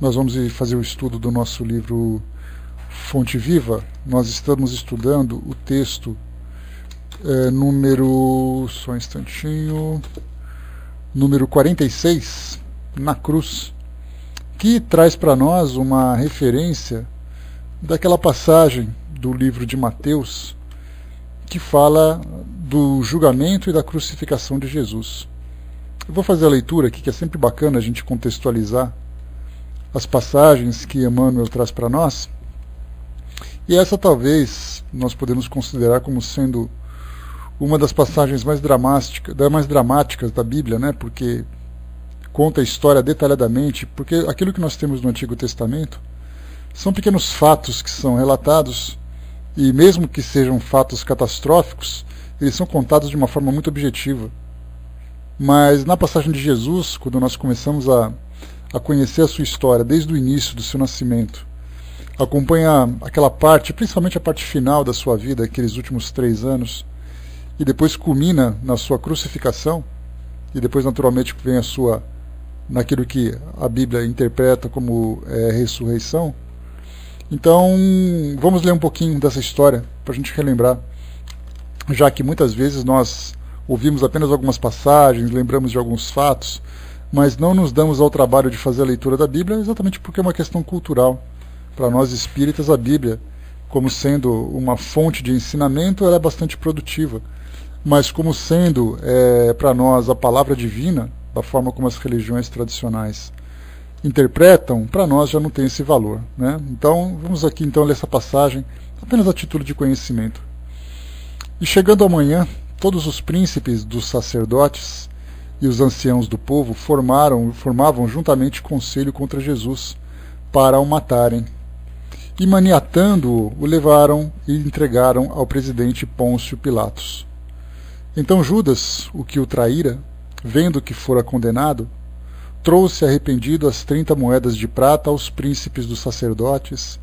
Nós vamos fazer o estudo do nosso livro Fonte Viva. Nós estamos estudando o texto só um instantinho, número 46, na cruz, que traz para nós uma referência daquela passagem do livro de Mateus que fala do julgamento e da crucificação de Jesus. Eu vou fazer a leitura aqui, que é sempre bacana a gente contextualizar as passagens que Emmanuel traz para nós, e essa talvez nós podemos considerar como sendo uma das passagens mais dramáticas da Bíblia, né? Porque conta a história detalhadamente, porque aquilo que nós temos no Antigo Testamento são pequenos fatos que são relatados, e mesmo que sejam fatos catastróficos, eles são contados de uma forma muito objetiva. Mas na passagem de Jesus, quando nós começamos a conhecer a sua história desde o início do seu nascimento, acompanha aquela parte, principalmente a parte final da sua vida, aqueles últimos 3 anos, e depois culmina na sua crucificação, e depois naturalmente vem naquilo que a Bíblia interpreta como ressurreição. Então vamos ler um pouquinho dessa história para a gente relembrar, já que muitas vezes nós ouvimos apenas algumas passagens, lembramos de alguns fatos, mas não nos damos ao trabalho de fazer a leitura da Bíblia, exatamente porque é uma questão cultural. Para nós espíritas, a Bíblia, como sendo uma fonte de ensinamento, ela é bastante produtiva, mas como sendo para nós a palavra divina, da forma como as religiões tradicionais interpretam, para nós já não tem esse valor, né? Então vamos aqui então ler essa passagem apenas a título de conhecimento. E chegando amanhã, todos os príncipes dos sacerdotes e os anciãos do povo formavam juntamente conselho contra Jesus para o matarem. E maniatando-o, o levaram e entregaram ao presidente Pôncio Pilatos. Então Judas, o que o traíra, vendo que fora condenado, trouxe arrependido as 30 moedas de prata aos príncipes dos sacerdotes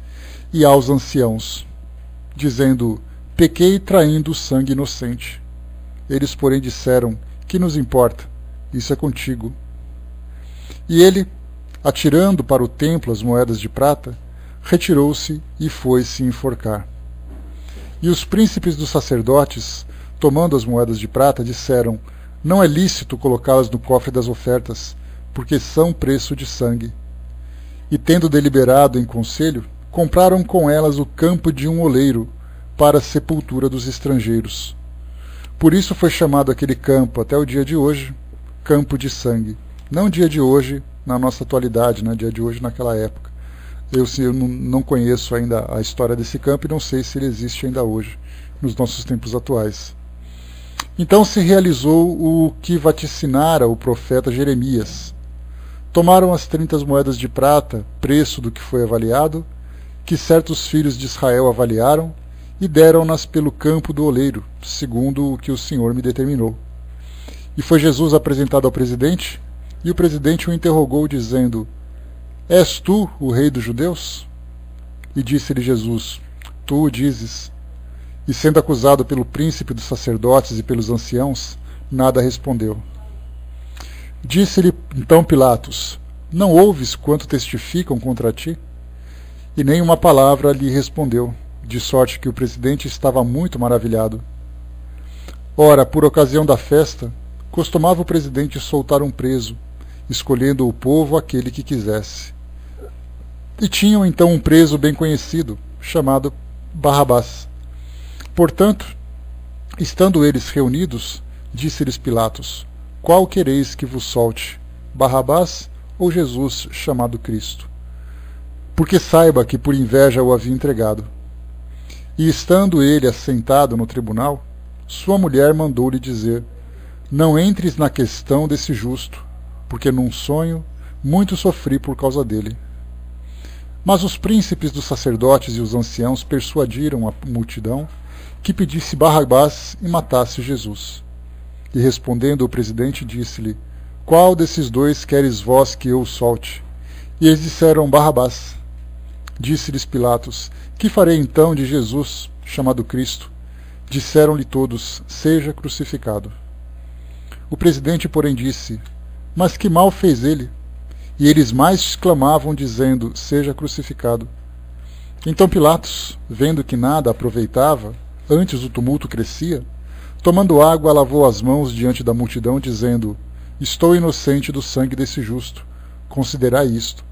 e aos anciãos, dizendo: pequei traindo o sangue inocente. Eles, porém, disseram: que nos importa? Isso é contigo. E ele, atirando para o templo as moedas de prata, retirou-se e foi se enforcar. E os príncipes dos sacerdotes, tomando as moedas de prata, disseram: não é lícito colocá-las no cofre das ofertas, porque são preço de sangue. E tendo deliberado em conselho, compraram com elas o campo de um oleiro para a sepultura dos estrangeiros. Por isso foi chamado aquele campo até o dia de hoje Campo de Sangue. Não dia de hoje na nossa atualidade, né? Dia de hoje naquela época. Eu não conheço ainda a história desse campo e não sei se ele existe ainda hoje, nos nossos tempos atuais. Então se realizou o que vaticinara o profeta Jeremias. Tomaram as 30 moedas de prata, preço do que foi avaliado, que certos filhos de Israel avaliaram, e deram-nas pelo campo do oleiro, segundo o que o Senhor me determinou. E foi Jesus apresentado ao presidente, e o presidente o interrogou, dizendo: és tu o rei dos judeus? E disse-lhe Jesus: tu o dizes. E sendo acusado pelo príncipe dos sacerdotes e pelos anciãos, nada respondeu. Disse-lhe então Pilatos: não ouves quanto testificam contra ti? E nem uma palavra lhe respondeu, de sorte que o presidente estava muito maravilhado. Ora, por ocasião da festa, costumava o presidente soltar um preso, escolhendo o povo aquele que quisesse. E tinham então um preso bem conhecido, chamado Barrabás. Portanto, estando eles reunidos, disse-lhes Pilatos: qual quereis que vos solte, Barrabás ou Jesus, chamado Cristo? Porque saiba que por inveja o havia entregado. E estando ele assentado no tribunal, sua mulher mandou-lhe dizer: não entres na questão desse justo, porque num sonho muito sofri por causa dele. Mas os príncipes dos sacerdotes e os anciãos persuadiram a multidão que pedisse Barrabás e matasse Jesus. E respondendo o presidente, disse-lhe: qual desses dois queres vós que eu solte? E eles disseram: Barrabás. Disse-lhes Pilatos: que farei então de Jesus, chamado Cristo? Disseram-lhe todos: seja crucificado. O presidente, porém, disse: mas que mal fez ele? e eles mais clamavam, dizendo: seja crucificado. Então Pilatos, vendo que nada aproveitava, antes o tumulto crescia, tomando água, lavou as mãos diante da multidão, dizendo: estou inocente do sangue desse justo, considerai isto.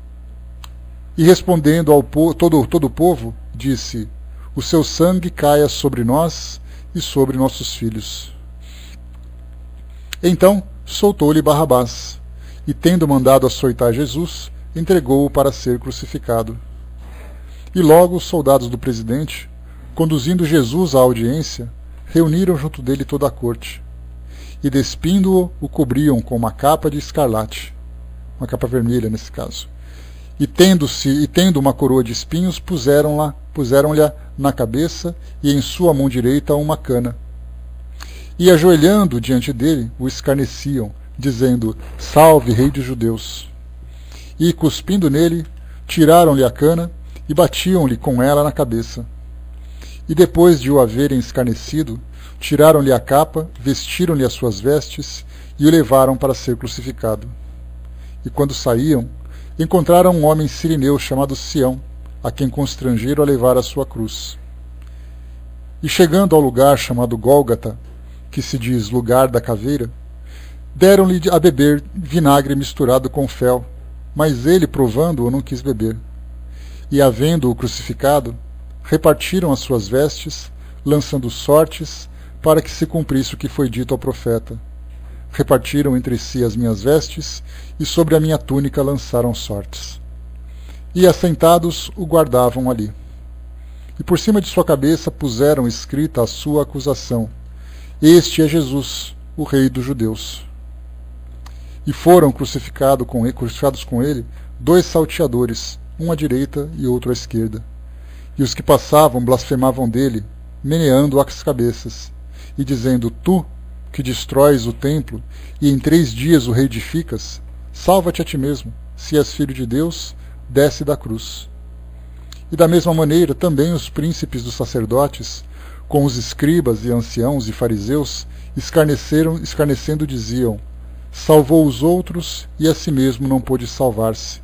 E respondendo ao todo o povo, disse: o seu sangue caia sobre nós e sobre nossos filhos. Então soltou-lhe Barrabás, e tendo mandado açoitar Jesus, entregou-o para ser crucificado. E logo os soldados do presidente, conduzindo Jesus à audiência, reuniram junto dele toda a corte, e despindo-o, o cobriam com uma capa de escarlate, uma capa vermelha nesse caso, e tendo uma coroa de espinhos, puseram-lhe na cabeça e em sua mão direita uma cana. E ajoelhando diante dele, o escarneciam, dizendo: salve, rei dos judeus! E, cuspindo nele, tiraram-lhe a cana e batiam-lhe com ela na cabeça. E depois de o haverem escarnecido, tiraram-lhe a capa, vestiram-lhe as suas vestes e o levaram para ser crucificado. E quando saíam, encontraram um homem sirineu chamado Sião, a quem constrangeram a levar a sua cruz. E chegando ao lugar chamado Gólgata, que se diz lugar da caveira, deram-lhe a beber vinagre misturado com fel, mas ele, provando-o, não quis beber. E, havendo-o crucificado, repartiram as suas vestes, lançando sortes, para que se cumprisse o que foi dito ao profeta: repartiram entre si as minhas vestes, e sobre a minha túnica lançaram sortes. E, assentados, o guardavam ali. E por cima de sua cabeça puseram escrita a sua acusação: este é Jesus, o Rei dos Judeus. E foram crucificados com ele 2 salteadores, um à direita e outro à esquerda. E os que passavam blasfemavam dele, meneando as cabeças, e dizendo: tu, que destróis o templo, e em 3 dias o reedificas, salva-te a ti mesmo, se és filho de Deus, desce da cruz. E da mesma maneira também os príncipes dos sacerdotes, com os escribas e anciãos e fariseus, escarnecendo diziam: salvou os outros e a si mesmo não pôde salvar-se.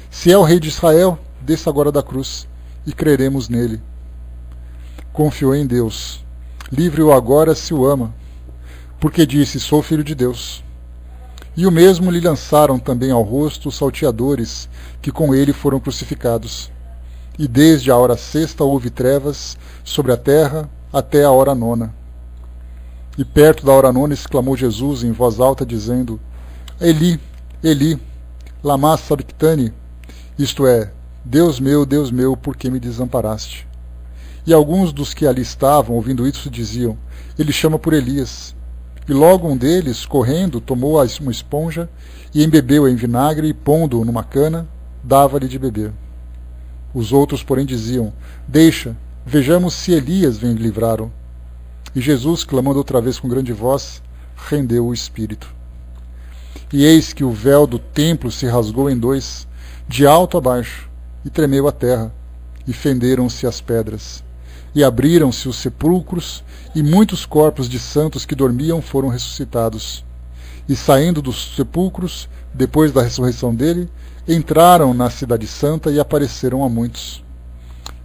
Se é o rei de Israel, desça agora da cruz, e creremos nele. Confiou em Deus. Livre-o agora se o ama, porque disse: sou filho de Deus. E o mesmo lhe lançaram também ao rosto os salteadores que com ele foram crucificados. E desde a hora 6ª houve trevas sobre a terra até a hora 9ª. E perto da hora 9ª exclamou Jesus em voz alta, dizendo: Eli, Eli, lama sabachthani, isto é, Deus meu, por que me desamparaste? E alguns dos que ali estavam, ouvindo isso, diziam: ele chama por Elias. E logo um deles, correndo, tomou uma esponja e embebeu em vinagre e, pondo-o numa cana, dava-lhe de beber. Os outros, porém, diziam: deixa, vejamos se Elias vem livrar-o. E Jesus, clamando outra vez com grande voz, rendeu o espírito. E eis que o véu do templo se rasgou em 2, de alto a baixo, e tremeu a terra, e fenderam-se as pedras. E abriram-se os sepulcros, e muitos corpos de santos que dormiam foram ressuscitados. E saindo dos sepulcros, depois da ressurreição dele, entraram na cidade santa e apareceram a muitos.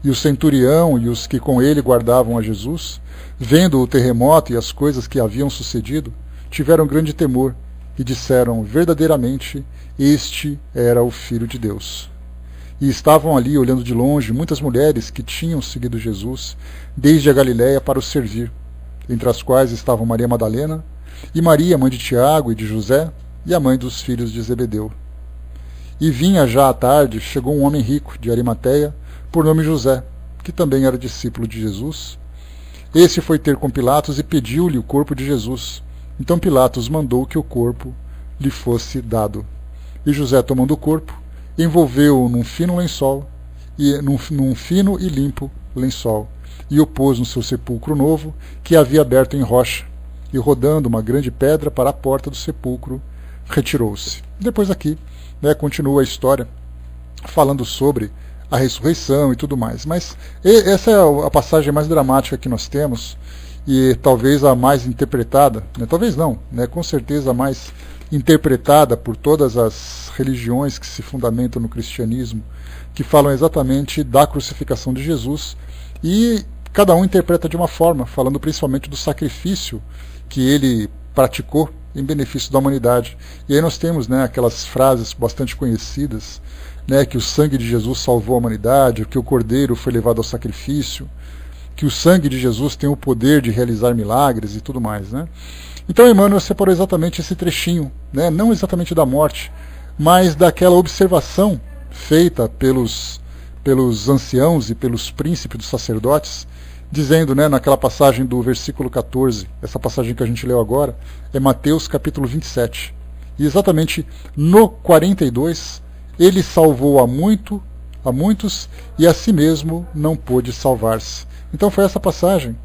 E o centurião e os que com ele guardavam a Jesus, vendo o terremoto e as coisas que haviam sucedido, tiveram grande temor e disseram: verdadeiramente, este era o Filho de Deus. E estavam ali, olhando de longe, muitas mulheres que tinham seguido Jesus, desde a Galiléia, para o servir, entre as quais estavam Maria Madalena, e Maria, mãe de Tiago e de José, e a mãe dos filhos de Zebedeu. E vinha já à tarde, chegou um homem rico, de Arimateia, por nome José, que também era discípulo de Jesus. Este foi ter com Pilatos e pediu-lhe o corpo de Jesus. Então Pilatos mandou que o corpo lhe fosse dado. E José, tomando o corpo, envolveu-o num fino lençol, num fino e limpo lençol, e o pôs no seu sepulcro novo, que havia aberto em rocha, e rodando uma grande pedra para a porta do sepulcro, retirou-se. Depois aqui, continua a história, falando sobre a ressurreição e tudo mais. Mas essa é a passagem mais dramática que nós temos, e talvez a mais interpretada, talvez não, com certeza a mais interpretada por todas as religiões que se fundamentam no cristianismo, que falam exatamente da crucificação de Jesus, e cada um interpreta de uma forma, falando principalmente do sacrifício que ele praticou em benefício da humanidade. E aí nós temos, né, aquelas frases bastante conhecidas, né, que o sangue de Jesus salvou a humanidade, que o cordeiro foi levado ao sacrifício, que o sangue de Jesus tem o poder de realizar milagres e tudo mais, né? Então Emmanuel separou exatamente esse trechinho, né, não exatamente da morte, mas daquela observação feita pelos anciãos e pelos príncipes dos sacerdotes, dizendo, né, naquela passagem do versículo 14, essa passagem que a gente leu agora, é Mateus capítulo 27. E exatamente no 42, ele salvou a muitos, e a si mesmo não pôde salvar-se. Então foi essa passagem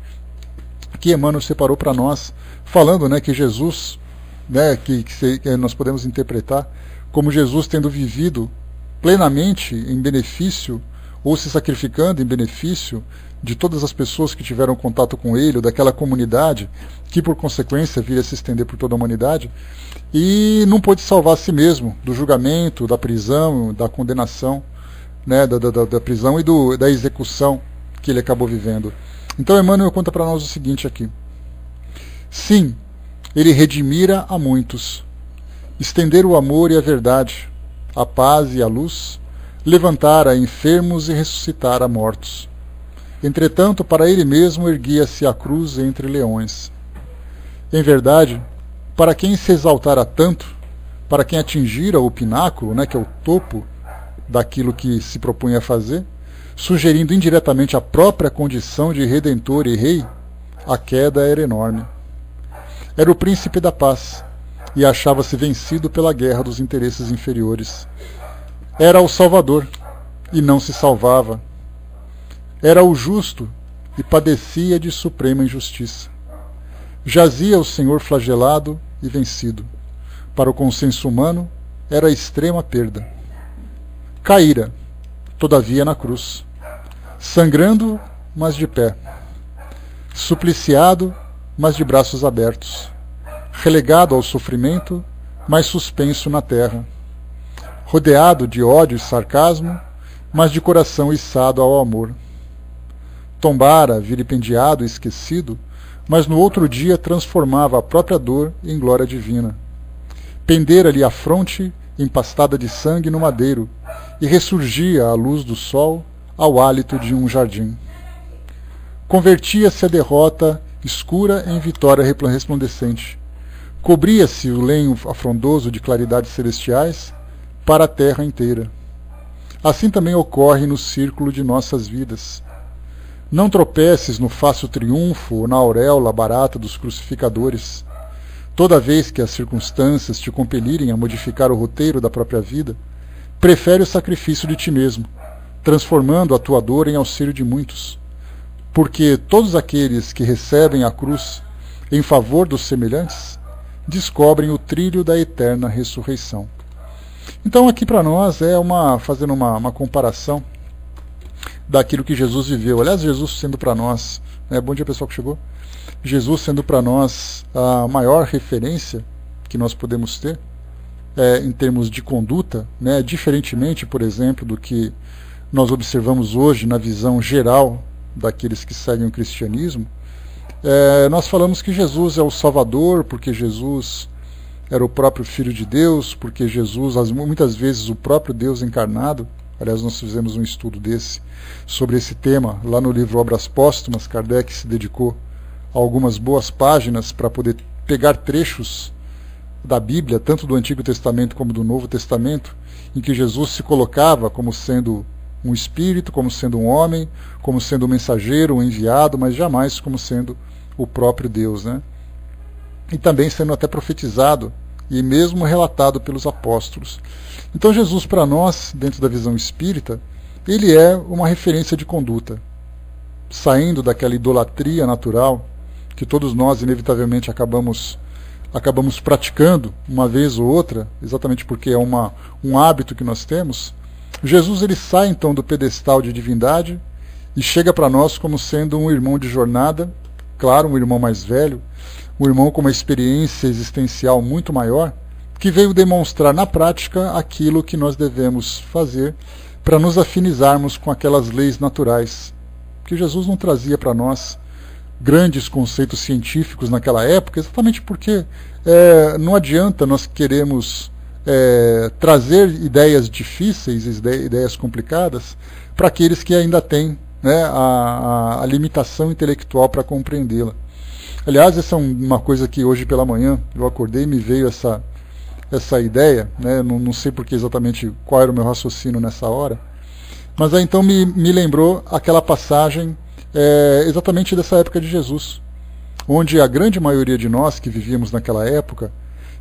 que Emmanuel separou para nós, falando, né, que Jesus, né, que nós podemos interpretar como Jesus tendo vivido plenamente em benefício, ou se sacrificando em benefício de todas as pessoas que tiveram contato com ele, ou daquela comunidade, que por consequência viria a se estender por toda a humanidade, e não pôde salvar a si mesmo do julgamento, da prisão, da condenação, né, da prisão e da execução que ele acabou vivendo. Então Emmanuel conta para nós o seguinte aqui: sim, ele redimira a muitos, estender o amor e a verdade, a paz e a luz, levantar a enfermos e ressuscitar a mortos. Entretanto, para ele mesmo erguia-se a cruz entre leões. Em verdade, para quem se exaltara tanto, para quem atingira o pináculo, né, que é o topo daquilo que se propunha a fazer, sugerindo indiretamente a própria condição de redentor e rei, a queda era enorme. Era o príncipe da paz, e achava-se vencido pela guerra dos interesses inferiores. Era o Salvador, e não se salvava. Era o justo, e padecia de suprema injustiça. Jazia o Senhor flagelado e vencido. Para o consenso humano, era extrema perda. Caíra, todavia na cruz, sangrando, mas de pé, supliciado, mas de braços abertos, relegado ao sofrimento, mas suspenso na terra, rodeado de ódio e sarcasmo, mas de coração içado ao amor. Tombara, vilipendiado e esquecido, mas no outro dia transformava a própria dor em glória divina. Pendera-lhe a fronte, empastada de sangue no madeiro, e ressurgia à luz do sol, ao hálito de um jardim. Convertia-se a derrota escura em vitória resplandecente. Cobria-se o lenho afrondoso de claridades celestiais para a terra inteira. Assim também ocorre no círculo de nossas vidas. Não tropeces no fácil triunfo ou na auréola barata dos crucificadores. Toda vez que as circunstâncias te compelirem a modificar o roteiro da própria vida, prefere o sacrifício de ti mesmo, transformando a tua dor em auxílio de muitos. Porque todos aqueles que recebem a cruz em favor dos semelhantes, descobrem o trilho da eterna ressurreição. Então aqui para nós é fazendo uma comparação daquilo que Jesus viveu. Aliás, Jesus sendo para nós, né, bom dia pessoal que chegou, Jesus sendo para nós a maior referência que nós podemos ter em termos de conduta, né, diferentemente, por exemplo, do que nós observamos hoje na visão geral daqueles que seguem o cristianismo. Nós falamos que Jesus é o Salvador, porque Jesus era o próprio Filho de Deus, porque Jesus, muitas vezes, o próprio Deus encarnado. Aliás, nós fizemos um estudo sobre esse tema lá no livro Obras Póstumas. Kardec se dedicou a algumas boas páginas para poder pegar trechos da Bíblia, tanto do Antigo Testamento como do Novo Testamento, em que Jesus se colocava como sendo um espírito, como sendo um homem, como sendo um mensageiro, um enviado, mas jamais como sendo o próprio Deus, né? E também sendo até profetizado e mesmo relatado pelos apóstolos. Então Jesus, para nós, dentro da visão espírita, ele é uma referência de conduta, saindo daquela idolatria natural que todos nós inevitavelmente acabamos praticando uma vez ou outra, exatamente porque é um hábito que nós temos. Jesus, ele sai então do pedestal de divindade e chega para nós como sendo um irmão de jornada, claro, um irmão mais velho, um irmão com uma experiência existencial muito maior, que veio demonstrar na prática aquilo que nós devemos fazer para nos afinizarmos com aquelas leis naturais, que Jesus não trazia para nós grandes conceitos científicos naquela época, exatamente porque não adianta nós queremos trazer ideias difíceis, ideias complicadas, para aqueles que ainda têm, né, a limitação intelectual para compreendê-la. Aliás, essa é uma coisa que hoje pela manhã eu acordei e me veio essa ideia, né, não sei porque exatamente qual era o meu raciocínio nessa hora, mas aí então me lembrou aquela passagem exatamente dessa época de Jesus, onde a grande maioria de nós que vivíamos naquela época,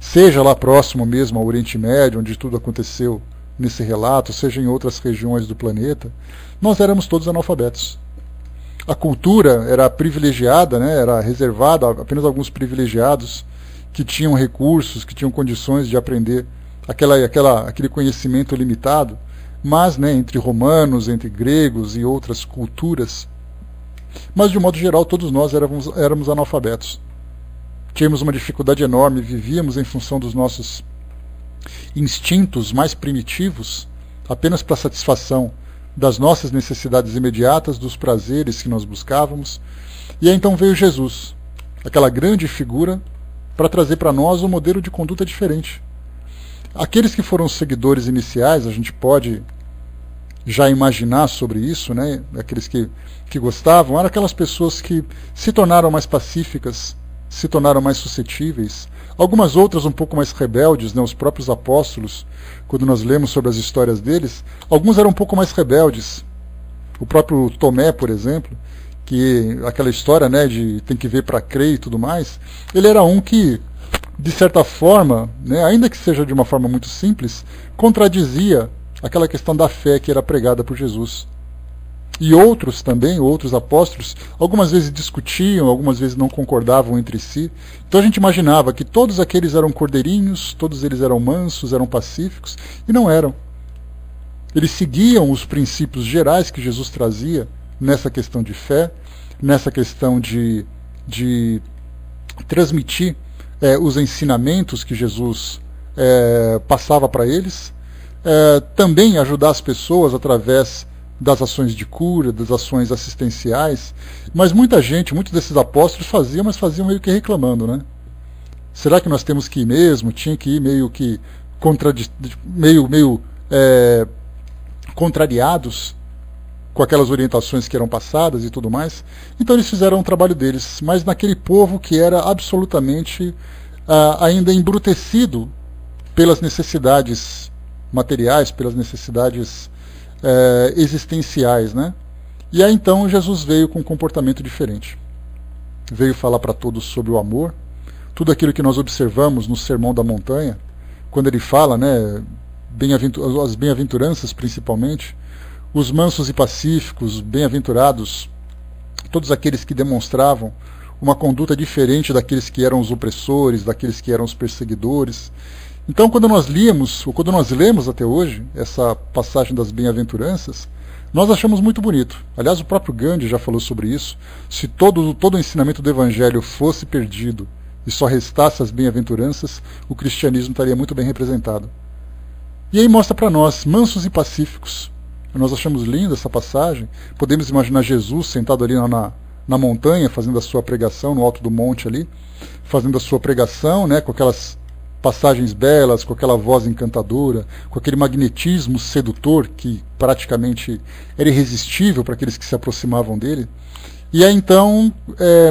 seja lá próximo mesmo ao Oriente Médio, onde tudo aconteceu nesse relato, seja em outras regiões do planeta, nós éramos todos analfabetos. A cultura era privilegiada, né, era reservada a apenas alguns privilegiados que tinham recursos, que tinham condições de aprender aquele conhecimento limitado, mas, né, entre romanos, entre gregos e outras culturas. Mas, de um modo geral, todos nós éramos analfabetos. Tínhamos uma dificuldade enorme, vivíamos em função dos nossos instintos mais primitivos, apenas para satisfação das nossas necessidades imediatas, dos prazeres que nós buscávamos. E aí então veio Jesus, aquela grande figura, para trazer para nós um modelo de conduta diferente. Aqueles que foram seguidores iniciais, a gente pode já imaginar sobre isso, né? Aqueles que gostavam, eram aquelas pessoas que se tornaram mais pacíficas, se tornaram mais suscetíveis. Algumas outras um pouco mais rebeldes, né? Os próprios apóstolos, quando nós lemos sobre as histórias deles, alguns eram um pouco mais rebeldes. O próprio Tomé, por exemplo, que aquela história, né, de tem que ver para crer e tudo mais, ele era um que, de certa forma, né, ainda que seja de uma forma muito simples, contradizia aquela questão da fé que era pregada por Jesus. E outros também, outros apóstolos, algumas vezes discutiam, algumas vezes não concordavam entre si. Então a gente imaginava que todos aqueles eram cordeirinhos, todos eles eram mansos, eram pacíficos, e não eram. Eles seguiam os princípios gerais que Jesus trazia nessa questão de fé, nessa questão de transmitir os ensinamentos que Jesus passava para eles, também ajudar as pessoas através das ações de cura, das ações assistenciais. Mas muita gente, muitos desses apóstolos faziam, mas faziam meio que reclamando, né? Será que nós temos que ir mesmo? Tinha que ir meio que contrariados com aquelas orientações que eram passadas e tudo mais. Então eles fizeram o trabalho deles, mas naquele povo que era absolutamente ainda embrutecido pelas necessidades materiais, pelas necessidades existenciais, né? E aí então Jesus veio com um comportamento diferente. Veio falar para todos sobre o amor, tudo aquilo que nós observamos no Sermão da Montanha, quando ele fala, né, as bem-aventuranças principalmente, os mansos e pacíficos, bem-aventurados, todos aqueles que demonstravam uma conduta diferente daqueles que eram os opressores, daqueles que eram os perseguidores. Então, quando nós líamos, ou quando nós lemos até hoje, essa passagem das bem-aventuranças, nós achamos muito bonito. Aliás, o próprio Gandhi já falou sobre isso. Se todo o ensinamento do Evangelho fosse perdido e só restasse as bem-aventuranças, o cristianismo estaria muito bem representado. E aí mostra para nós, mansos e pacíficos. Nós achamos linda essa passagem. Podemos imaginar Jesus sentado ali na montanha, fazendo a sua pregação, no alto do monte ali, fazendo a sua pregação, né, com aquelas passagens belas, com aquela voz encantadora, com aquele magnetismo sedutor que praticamente era irresistível para aqueles que se aproximavam dele. E aí então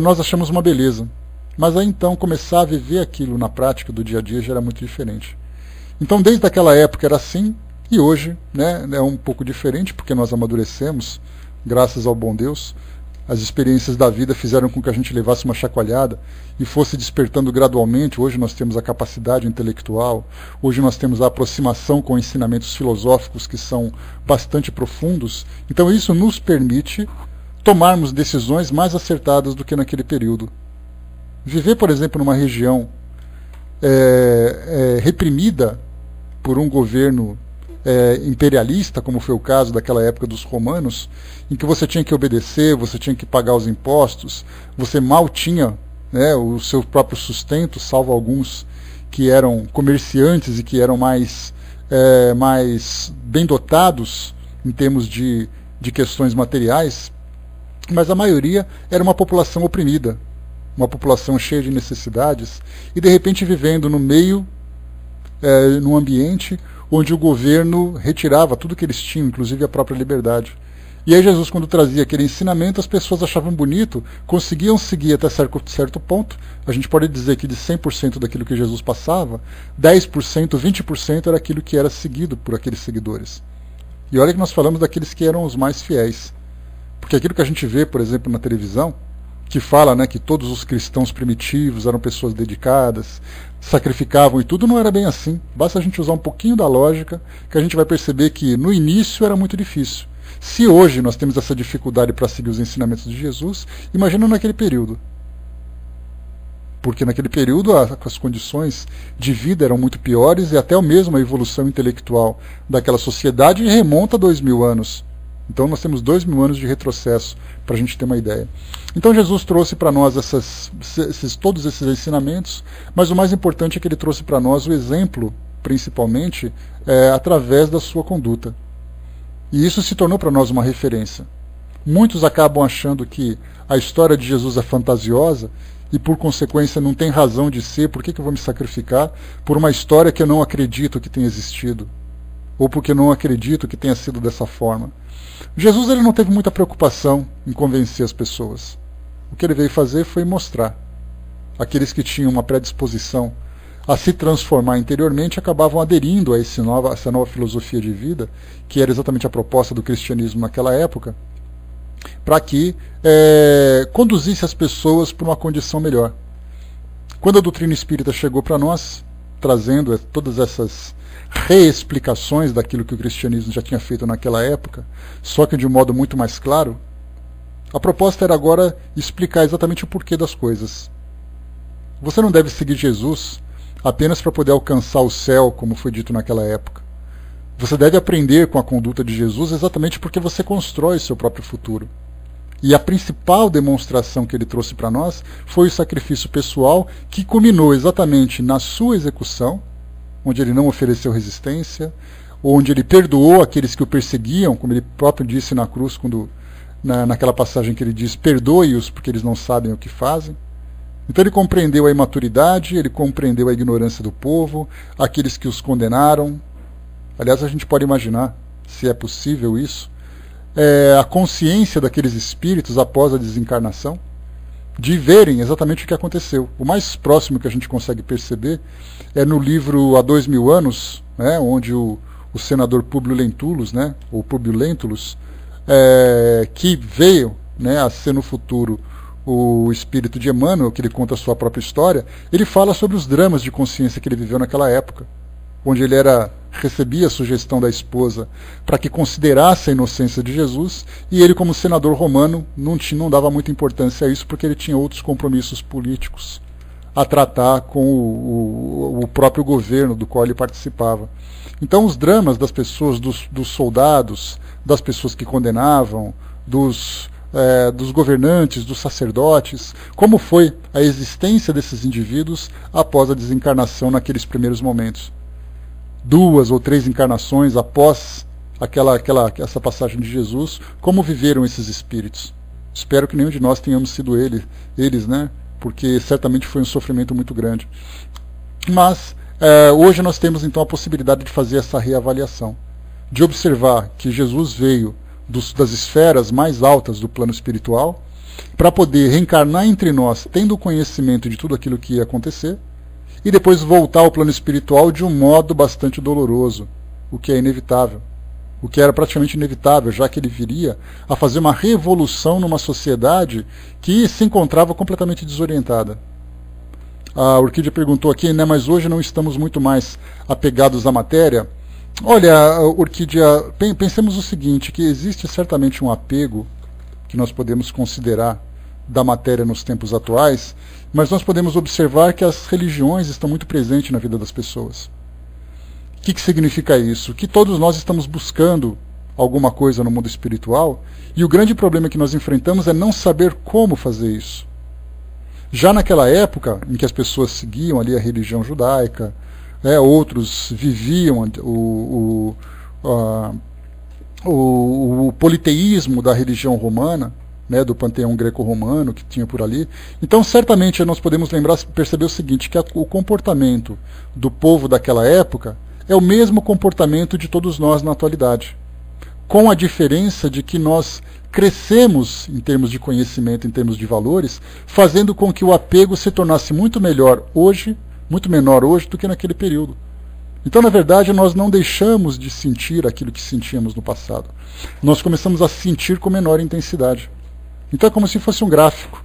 nós achamos uma beleza. Mas aí então começar a viver aquilo na prática do dia a dia já era muito diferente. Então desde aquela época era assim, e hoje, né, é um pouco diferente, porque nós amadurecemos, graças ao bom Deus. As experiências da vida fizeram com que a gente levasse uma chacoalhada e fosse despertando gradualmente. Hoje nós temos a capacidade intelectual, hoje nós temos a aproximação com ensinamentos filosóficos que são bastante profundos. Então isso nos permite tomarmos decisões mais acertadas do que naquele período. Viver, por exemplo, numa região reprimida por um governo imperialista, como foi o caso daquela época dos romanos, em que você tinha que obedecer, você tinha que pagar os impostos, você mal tinha, né, o seu próprio sustento, salvo alguns que eram comerciantes e que eram mais bem dotados em termos de questões materiais, mas a maioria era uma população oprimida, uma população cheia de necessidades, e de repente vivendo no meio, num ambiente onde o governo retirava tudo que eles tinham, inclusive a própria liberdade. E aí Jesus, quando trazia aquele ensinamento, as pessoas achavam bonito, conseguiam seguir até certo ponto. A gente pode dizer que de 100% daquilo que Jesus passava, 10%, 20% era aquilo que era seguido por aqueles seguidores. E olha que nós falamos daqueles que eram os mais fiéis. Porque aquilo que a gente vê, por exemplo, na televisão, que fala, né, que todos os cristãos primitivos eram pessoas dedicadas, sacrificavam e tudo, não era bem assim. Basta a gente usar um pouquinho da lógica, que a gente vai perceber que no início era muito difícil. Se hoje nós temos essa dificuldade para seguir os ensinamentos de Jesus, imagina naquele período. Porque naquele período as condições de vida eram muito piores e até mesmo a evolução intelectual daquela sociedade remonta a 2000 anos. Então nós temos 2000 anos de retrocesso, para a gente ter uma ideia. Então Jesus trouxe para nós todos esses ensinamentos, mas o mais importante é que ele trouxe para nós o exemplo, principalmente, através da sua conduta. E isso se tornou para nós uma referência. Muitos acabam achando que a história de Jesus é fantasiosa e, por consequência, não tem razão de ser. Por que eu vou me sacrificar por uma história que eu não acredito que tenha existido? Ou porque eu não acredito que tenha sido dessa forma? Jesus ele não teve muita preocupação em convencer as pessoas. O que ele veio fazer foi mostrar. Aqueles que tinham uma predisposição a se transformar interiormente acabavam aderindo a essa nova filosofia de vida, que era exatamente a proposta do cristianismo naquela época, para que conduzisse as pessoas para uma condição melhor. Quando a doutrina espírita chegou para nós, trazendo todas essas reexplicações daquilo que o cristianismo já tinha feito naquela época, só que de um modo muito mais claro, a proposta era agora explicar exatamente o porquê das coisas. Você não deve seguir Jesus apenas para poder alcançar o céu, como foi dito naquela época. Você deve aprender com a conduta de Jesus exatamente porque você constrói seu próprio futuro. E a principal demonstração que ele trouxe para nós foi o sacrifício pessoal, que culminou exatamente na sua execução, onde ele não ofereceu resistência, onde ele perdoou aqueles que o perseguiam, como ele próprio disse na cruz, naquela passagem que ele diz, perdoe-os porque eles não sabem o que fazem. Então ele compreendeu a imaturidade, ele compreendeu a ignorância do povo, aqueles que os condenaram. Aliás, a gente pode imaginar, se é possível isso, a consciência daqueles espíritos após a desencarnação, de verem exatamente o que aconteceu. O mais próximo que a gente consegue perceber é no livro Há 2000 Anos, né, onde o senador Públio Lentulus, né, ou Públio Lentulus, que veio, né, a ser no futuro o espírito de Emmanuel, que ele conta a sua própria história, ele fala sobre os dramas de consciência que ele viveu naquela época, onde ele recebia a sugestão da esposa para que considerasse a inocência de Jesus, e ele, como senador romano, não dava muita importância a isso, porque ele tinha outros compromissos políticos a tratar com o próprio governo do qual ele participava. Então os dramas das pessoas, dos soldados, das pessoas que condenavam, dos governantes, dos sacerdotes, como foi a existência desses indivíduos após a desencarnação naqueles primeiros momentos. 2 ou 3 encarnações após essa passagem de Jesus, como viveram esses espíritos. Espero que nenhum de nós tenhamos sido eles, né? Porque certamente foi um sofrimento muito grande. Mas hoje nós temos então a possibilidade de fazer essa reavaliação, de observar que Jesus veio das esferas mais altas do plano espiritual, para poder reencarnar entre nós, tendo conhecimento de tudo aquilo que ia acontecer, e depois voltar ao plano espiritual de um modo bastante doloroso, o que é inevitável, o que era praticamente inevitável, já que ele viria a fazer uma revolução numa sociedade que se encontrava completamente desorientada. A Orquídea perguntou aqui, né, mas hoje não estamos muito mais apegados à matéria. Olha, Orquídea, pensemos o seguinte, que existe certamente um apego que nós podemos considerar da matéria nos tempos atuais, mas nós podemos observar que as religiões estão muito presentes na vida das pessoas. O que significa isso? Que todos nós estamos buscando alguma coisa no mundo espiritual, e o grande problema que nós enfrentamos é não saber como fazer isso. Já naquela época, em que as pessoas seguiam ali a religião judaica, outros viviam o politeísmo da religião romana, né, do panteão greco-romano que tinha por ali. Então, certamente, nós podemos perceber o seguinte, que o comportamento do povo daquela época é o mesmo comportamento de todos nós na atualidade, com a diferença de que nós crescemos em termos de conhecimento, em termos de valores, fazendo com que o apego se tornasse muito menor hoje do que naquele período. Então, na verdade, nós não deixamos de sentir aquilo que sentíamos no passado. Nós começamos a sentir com menor intensidade. Então é como se fosse um gráfico,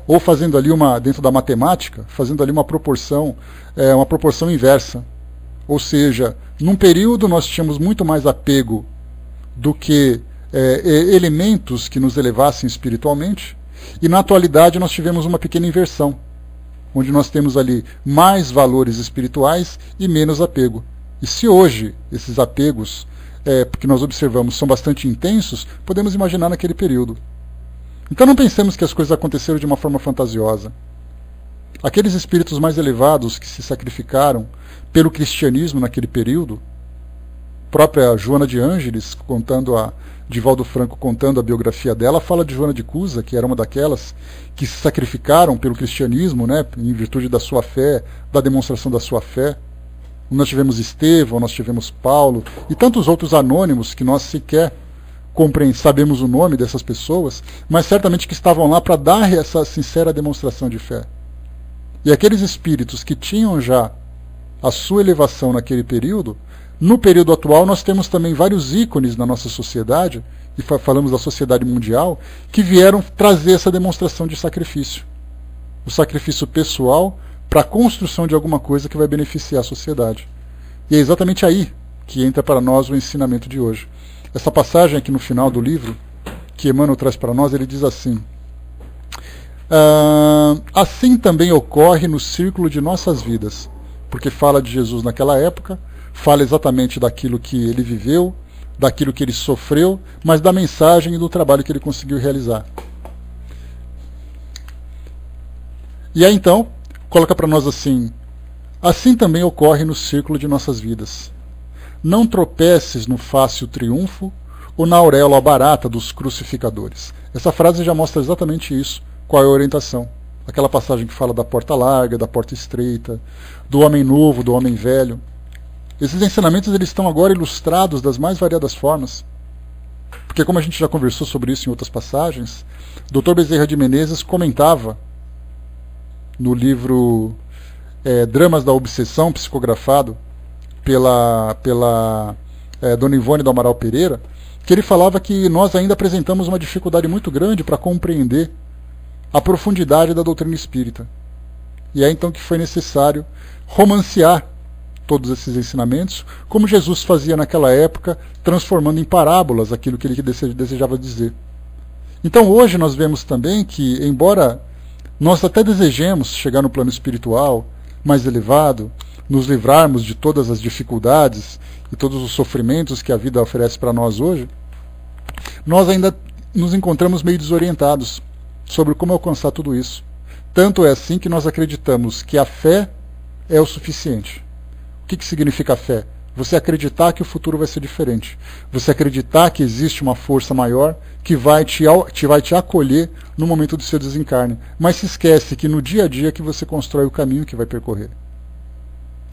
ou fazendo ali dentro da matemática, fazendo ali uma proporção inversa. Ou seja, num período nós tínhamos muito mais apego do que elementos que nos elevassem espiritualmente, e na atualidade nós tivemos uma pequena inversão, onde nós temos ali mais valores espirituais e menos apego. E se hoje esses apegos que nós observamos são bastante intensos, podemos imaginar naquele período. Então não pensemos que as coisas aconteceram de uma forma fantasiosa. Aqueles espíritos mais elevados que se sacrificaram pelo cristianismo naquele período, própria Joana de Ângeles, Divaldo Franco contando a biografia dela, fala de Joana de Cusa, que era uma daquelas que se sacrificaram pelo cristianismo, né, em virtude da sua fé, da demonstração da sua fé. Nós tivemos Estevão, nós tivemos Paulo e tantos outros anônimos que nós sequer sabemos o nome dessas pessoas, mas certamente que estavam lá para dar essa sincera demonstração de fé. E aqueles espíritos que tinham já a sua elevação naquele período, no período atual nós temos também vários ícones na nossa sociedade, e falamos da sociedade mundial, que vieram trazer essa demonstração de sacrifício. O sacrifício pessoal para a construção de alguma coisa que vai beneficiar a sociedade. E é exatamente aí que entra para nós o ensinamento de hoje. Essa passagem aqui no final do livro, que Emmanuel traz para nós, ele diz assim: assim também ocorre no círculo de nossas vidas, porque fala de Jesus naquela época, fala exatamente daquilo que ele viveu, daquilo que ele sofreu, mas da mensagem e do trabalho que ele conseguiu realizar. E aí então, coloca para nós assim: assim também ocorre no círculo de nossas vidas. Não tropeces no fácil triunfo ou na auréola barata dos crucificadores. Essa frase já mostra exatamente isso. Qual é a orientação? Aquela passagem que fala da porta larga, da porta estreita, do homem novo, do homem velho. Esses ensinamentos eles estão agora ilustrados das mais variadas formas. Porque, como a gente já conversou sobre isso em outras passagens, Dr. Bezerra de Menezes comentava no livro Dramas da Obsessão, psicografado pela Dona Ivone do Amaral Pereira, que ele falava que nós ainda apresentamos uma dificuldade muito grande para compreender a profundidade da doutrina espírita. E é então que foi necessário romancear todos esses ensinamentos, como Jesus fazia naquela época, transformando em parábolas aquilo que ele desejava dizer. Então hoje nós vemos também que, embora nós até desejemos chegar no plano espiritual mais elevado, nos livrarmos de todas as dificuldades e todos os sofrimentos que a vida oferece para nós hoje, nós ainda nos encontramos meio desorientados sobre como alcançar tudo isso. Tanto é assim que nós acreditamos que a fé é o suficiente. O que significa a fé? Você acreditar que o futuro vai ser diferente. Você acreditar que existe uma força maior que vai te acolher no momento do seu desencarne. Mas se esquece que no dia a dia que você constrói o caminho que vai percorrer.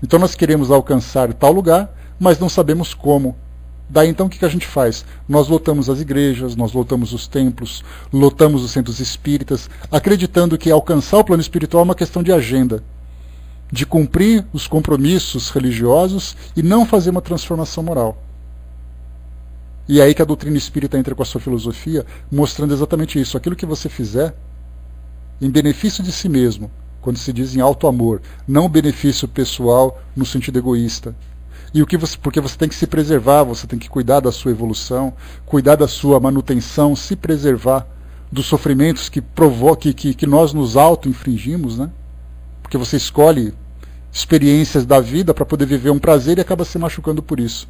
Então nós queremos alcançar tal lugar, mas não sabemos como. Daí então o que a gente faz? Nós lotamos as igrejas, nós lotamos os templos, lotamos os centros espíritas, acreditando que alcançar o plano espiritual é uma questão de agenda, de cumprir os compromissos religiosos e não fazer uma transformação moral. E é aí que a doutrina espírita entra com a sua filosofia, mostrando exatamente isso. Aquilo que você fizer em benefício de si mesmo, quando se diz em alto amor, não benefício pessoal no sentido egoísta. E porque você tem que se preservar, você tem que cuidar da sua evolução, cuidar da sua manutenção, se preservar dos sofrimentos que nós nos auto-infringimos, né? Porque você escolhe experiências da vida para poder viver um prazer e acaba se machucando por isso.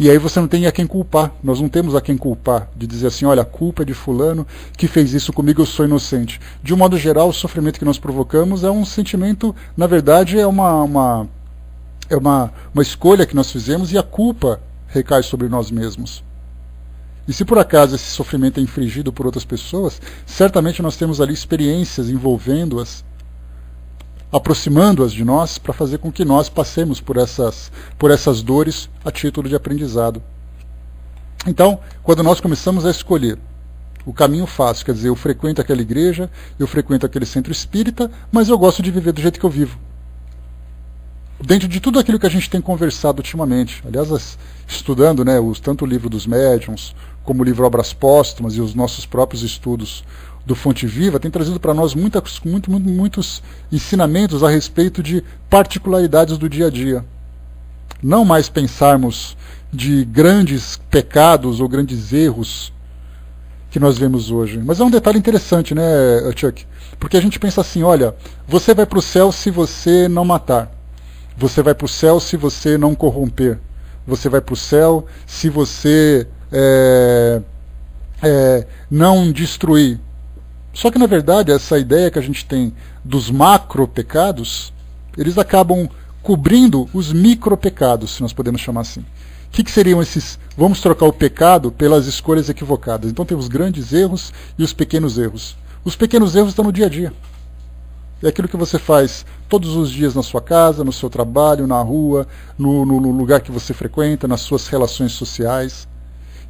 E aí você não tem a quem culpar. Nós não temos a quem culpar, de dizer assim, olha, a culpa é de fulano que fez isso comigo, eu sou inocente. De um modo geral, o sofrimento que nós provocamos é um sentimento, na verdade, é uma escolha que nós fizemos, e a culpa recai sobre nós mesmos. E se por acaso esse sofrimento é infligido por outras pessoas, certamente nós temos ali experiências envolvendo-as, aproximando-as de nós, para fazer com que nós passemos por essas dores a título de aprendizado. Então, quando nós começamos a escolher o caminho fácil, quer dizer, eu frequento aquela igreja, eu frequento aquele centro espírita, mas eu gosto de viver do jeito que eu vivo. Dentro de tudo aquilo que a gente tem conversado ultimamente, aliás, estudando, né, tanto o livro dos médiuns, como o livro Obras Póstumas e os nossos próprios estudos do Fonte Viva, tem trazido para nós muitos ensinamentos a respeito de particularidades do dia a dia. Não mais pensarmos de grandes pecados ou grandes erros que nós vemos hoje. Mas é um detalhe interessante, né, Chuck? Porque a gente pensa assim, olha, você vai para o céu se você não matar. Você vai para o céu se você não corromper. Você vai para o céu se você não destruir. Só que, na verdade, essa ideia que a gente tem dos macro-pecados, eles acabam cobrindo os micro-pecados, se nós podemos chamar assim. O que seriam esses? Vamos trocar o pecado pelas escolhas equivocadas. Então tem os grandes erros e os pequenos erros. Os pequenos erros estão no dia a dia. É aquilo que você faz todos os dias na sua casa, no seu trabalho, na rua, no lugar que você frequenta, nas suas relações sociais.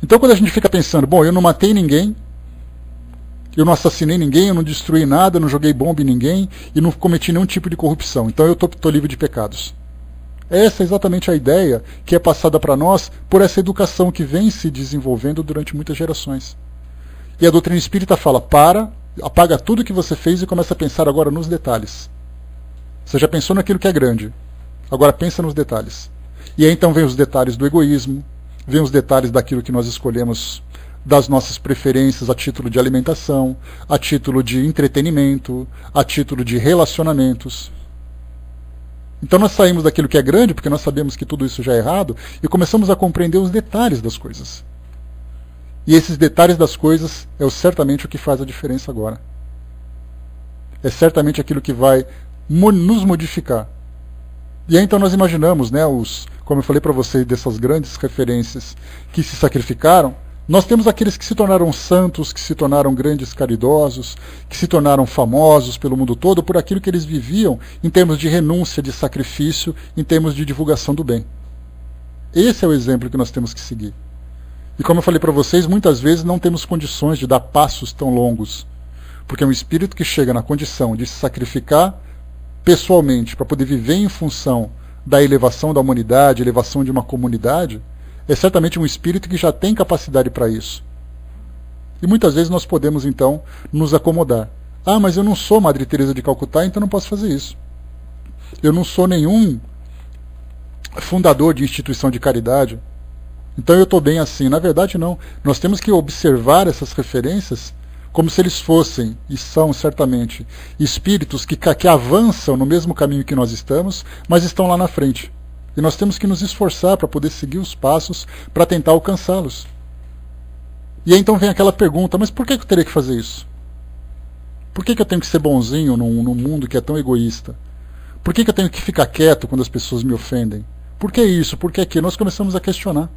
Então quando a gente fica pensando, bom, eu não matei ninguém, eu não assassinei ninguém, eu não destruí nada, eu não joguei bomba em ninguém e não cometi nenhum tipo de corrupção, então eu estou livre de pecados. Essa é exatamente a ideia que é passada para nós por essa educação que vem se desenvolvendo durante muitas gerações. E a doutrina espírita fala, apaga tudo que você fez e começa a pensar agora nos detalhes. Você já pensou naquilo que é grande, agora pensa nos detalhes. E aí então vem os detalhes do egoísmo, vem os detalhes daquilo que nós escolhemos, das nossas preferências a título de alimentação, a título de entretenimento, a título de relacionamentos. Então nós saímos daquilo que é grande, porque nós sabemos que tudo isso já é errado, e começamos a compreender os detalhes das coisas. E esses detalhes das coisas é certamente o que faz a diferença agora. É certamente aquilo que vai nos modificar. E aí então nós imaginamos, né, como eu falei para vocês, dessas grandes referências que se sacrificaram, nós temos aqueles que se tornaram santos, que se tornaram grandes caridosos, que se tornaram famosos pelo mundo todo por aquilo que eles viviam em termos de renúncia, de sacrifício, em termos de divulgação do bem. Esse é o exemplo que nós temos que seguir. E como eu falei para vocês, muitas vezes não temos condições de dar passos tão longos, porque um espírito que chega na condição de se sacrificar pessoalmente para poder viver em função da elevação da humanidade, elevação de uma comunidade, é certamente um espírito que já tem capacidade para isso. E muitas vezes nós podemos então nos acomodar. Ah, mas eu não sou Madre Teresa de Calcutá, então não posso fazer isso. Eu não sou nenhum fundador de instituição de caridade, então eu estou bem assim. Na verdade não. Nós temos que observar essas referências como se eles fossem, e são certamente, espíritos que avançam no mesmo caminho que nós estamos, mas estão lá na frente. E nós temos que nos esforçar para poder seguir os passos para tentar alcançá-los. E aí então vem aquela pergunta, mas por que eu teria que fazer isso? Por que eu tenho que ser bonzinho num mundo que é tão egoísta? Por que eu tenho que ficar quieto quando as pessoas me ofendem? Por que isso? Por que aquilo? Nós começamos a questionar.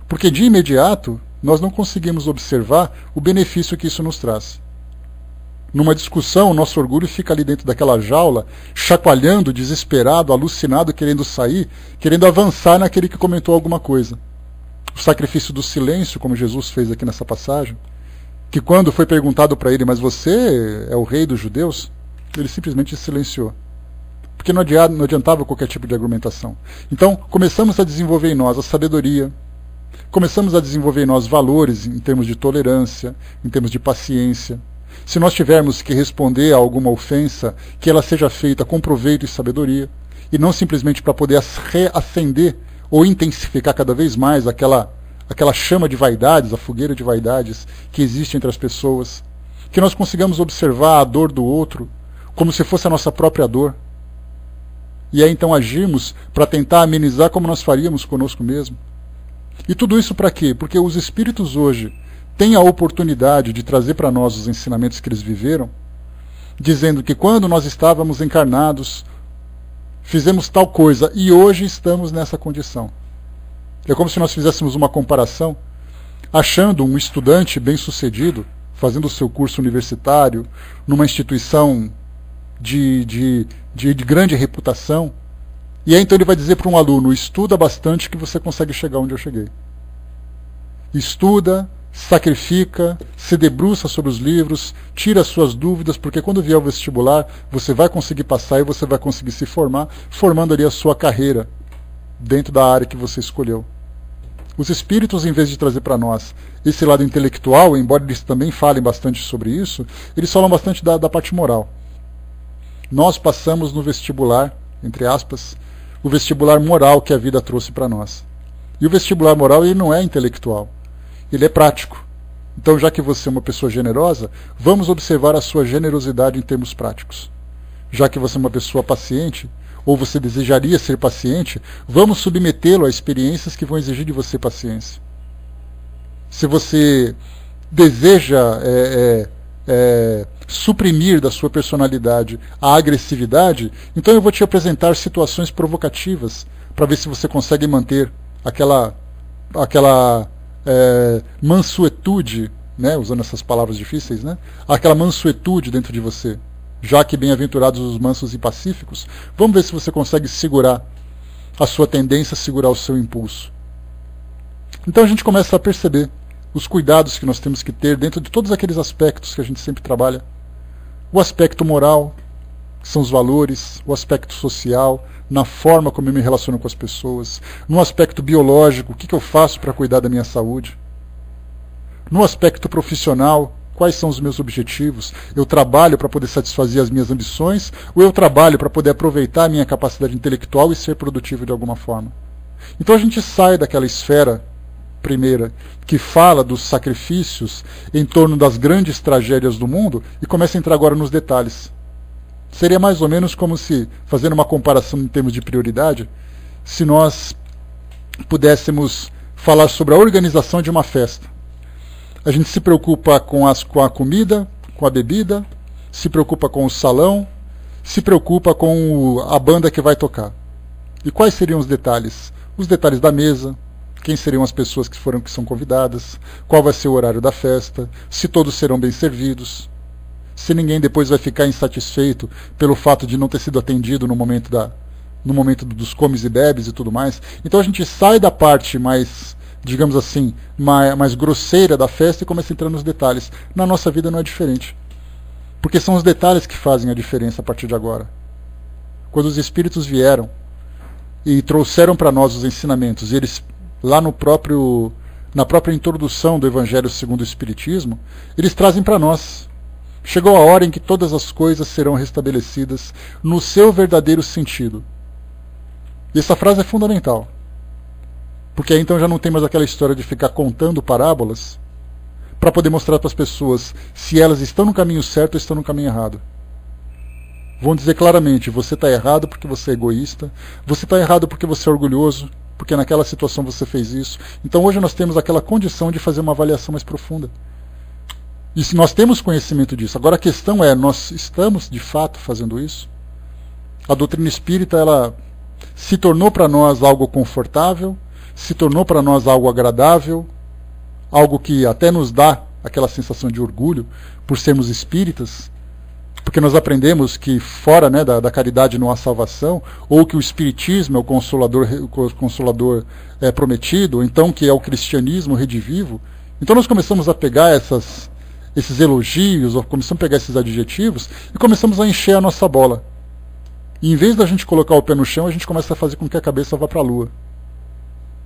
Porque de imediato nós não conseguimos observar o benefício que isso nos traz. Numa discussão, o nosso orgulho fica ali dentro daquela jaula, chacoalhando, desesperado, alucinado, querendo sair, querendo avançar naquele que comentou alguma coisa. O sacrifício do silêncio, como Jesus fez aqui nessa passagem, que quando foi perguntado para ele, mas você é o rei dos judeus? Ele simplesmente silenciou. Porque não adiantava qualquer tipo de argumentação. Então, começamos a desenvolver em nós a sabedoria, começamos a desenvolver em nós valores em termos de tolerância, em termos de paciência. Se nós tivermos que responder a alguma ofensa, que ela seja feita com proveito e sabedoria, e não simplesmente para poder reacender ou intensificar cada vez mais aquela chama de vaidades, a fogueira de vaidades que existe entre as pessoas. Que nós consigamos observar a dor do outro como se fosse a nossa própria dor. E aí então agimos para tentar amenizar como nós faríamos conosco mesmo. E tudo isso para quê? Porque os espíritos hoje têm a oportunidade de trazer para nós os ensinamentos que eles viveram, dizendo que quando nós estávamos encarnados, fizemos tal coisa e hoje estamos nessa condição. É como se nós fizéssemos uma comparação, achando um estudante bem-sucedido, fazendo o seu curso universitário, numa instituição de grande reputação, e aí então ele vai dizer para um aluno: estuda bastante que você consegue chegar onde eu cheguei. Estuda, sacrifica, se debruça sobre os livros, tira as suas dúvidas, porque quando vier o vestibular, você vai conseguir passar e você vai conseguir se formar, formando ali a sua carreira dentro da área que você escolheu. Os espíritos, em vez de trazer para nós esse lado intelectual, embora eles também falem bastante sobre isso, eles falam bastante da parte moral. Nós passamos no vestibular, entre aspas, o vestibular moral que a vida trouxe para nós. E o vestibular moral ele não é intelectual, ele é prático. Então, já que você é uma pessoa generosa, vamos observar a sua generosidade em termos práticos. Já que você é uma pessoa paciente, ou você desejaria ser paciente, vamos submetê-lo a experiências que vão exigir de você paciência. Se você deseja suprimir da sua personalidade a agressividade, então eu vou te apresentar situações provocativas para ver se você consegue manter aquela mansuetude, né, usando essas palavras difíceis, né, aquela mansuetude dentro de você. Já que bem-aventurados os mansos e pacíficos, vamos ver se você consegue segurar a sua tendência, segurar o seu impulso. Então a gente começa a perceber os cuidados que nós temos que ter dentro de todos aqueles aspectos que a gente sempre trabalha. O aspecto moral, que são os valores, o aspecto social, na forma como eu me relaciono com as pessoas, no aspecto biológico, o que eu faço para cuidar da minha saúde, no aspecto profissional, quais são os meus objetivos? Eu trabalho para poder satisfazer as minhas ambições ou eu trabalho para poder aproveitar a minha capacidade intelectual e ser produtivo de alguma forma? Então a gente sai daquela esfera primeira que fala dos sacrifícios em torno das grandes tragédias do mundo e começa a entrar agora nos detalhes. Seria mais ou menos como se, fazendo uma comparação em termos de prioridade, se nós pudéssemos falar sobre a organização de uma festa. A gente se preocupa com a comida, com a bebida, se preocupa com o salão, se preocupa com a banda que vai tocar. E quais seriam os detalhes? Os detalhes da mesa, quem seriam as pessoas que são convidadas, qual vai ser o horário da festa, se todos serão bem servidos, se ninguém depois vai ficar insatisfeito pelo fato de não ter sido atendido no momento dos comes e bebes e tudo mais. Então a gente sai da parte mais, digamos assim, mais grosseira da festa e começa a entrar nos detalhes. Na nossa vida não é diferente. Porque são os detalhes que fazem a diferença a partir de agora. Quando os espíritos vieram e trouxeram para nós os ensinamentos, e eles, lá na própria introdução do Evangelho segundo o Espiritismo, eles trazem para nós. Chegou a hora em que todas as coisas serão restabelecidas no seu verdadeiro sentido. E essa frase é fundamental. Porque aí então já não tem mais aquela história de ficar contando parábolas para poder mostrar para as pessoas se elas estão no caminho certo ou estão no caminho errado. Vão dizer claramente: você está errado porque você é egoísta, você está errado porque você é orgulhoso, porque naquela situação você fez isso. Então hoje nós temos aquela condição de fazer uma avaliação mais profunda. E se nós temos conhecimento disso, agora a questão é, nós estamos de fato fazendo isso? A doutrina espírita, ela se tornou para nós algo confortável, se tornou para nós algo agradável, algo que até nos dá aquela sensação de orgulho por sermos espíritas, porque nós aprendemos que fora, né, da caridade não há salvação, ou que o espiritismo é o consolador prometido, ou então que é o cristianismo redivivo. Então nós começamos a pegar esses elogios, ou começamos a pegar esses adjetivos e começamos a encher a nossa bola. E em vez da gente colocar o pé no chão, a gente começa a fazer com que a cabeça vá para a lua.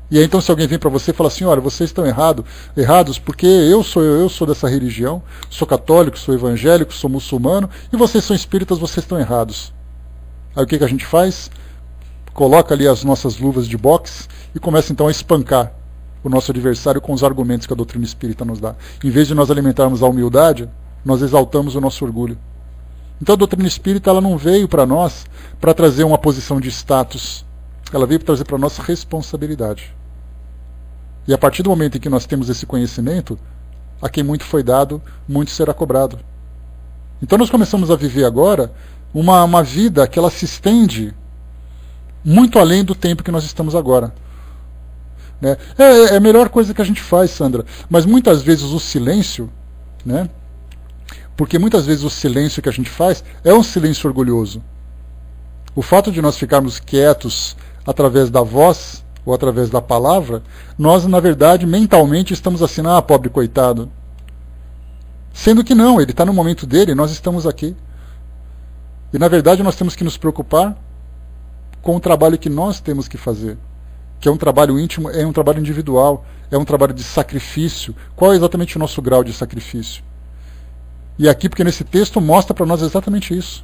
E aí então se alguém vem para você e fala assim: olha, vocês estão errados porque eu sou dessa religião, sou católico, sou evangélico, sou muçulmano, e vocês são espíritas, vocês estão errados. Aí o que a gente faz? Coloca ali as nossas luvas de boxe e começa então a espancar o nosso adversário com os argumentos que a doutrina espírita nos dá. Em vez de nós alimentarmos a humildade, nós exaltamos o nosso orgulho. Então a doutrina espírita, ela não veio para nós para trazer uma posição de status, ela veio para trazer para nós responsabilidade. E a partir do momento em que nós temos esse conhecimento, a quem muito foi dado, muito será cobrado. Então nós começamos a viver agora uma vida que ela se estende muito além do tempo que nós estamos agora. Né? É a melhor coisa que a gente faz, Sandra. Mas muitas vezes o silêncio, né? Porque muitas vezes o silêncio que a gente faz é um silêncio orgulhoso. O fato de nós ficarmos quietos através da voz ou através da palavra, nós, na verdade, mentalmente estamos assim, pobre coitado. Sendo que não, ele está no momento dele, nós estamos aqui. E, na verdade, nós temos que nos preocupar com o trabalho que nós temos que fazer, que é um trabalho íntimo, é um trabalho individual, é um trabalho de sacrifício. Qual é exatamente o nosso grau de sacrifício? E aqui, porque nesse texto mostra para nós exatamente isso.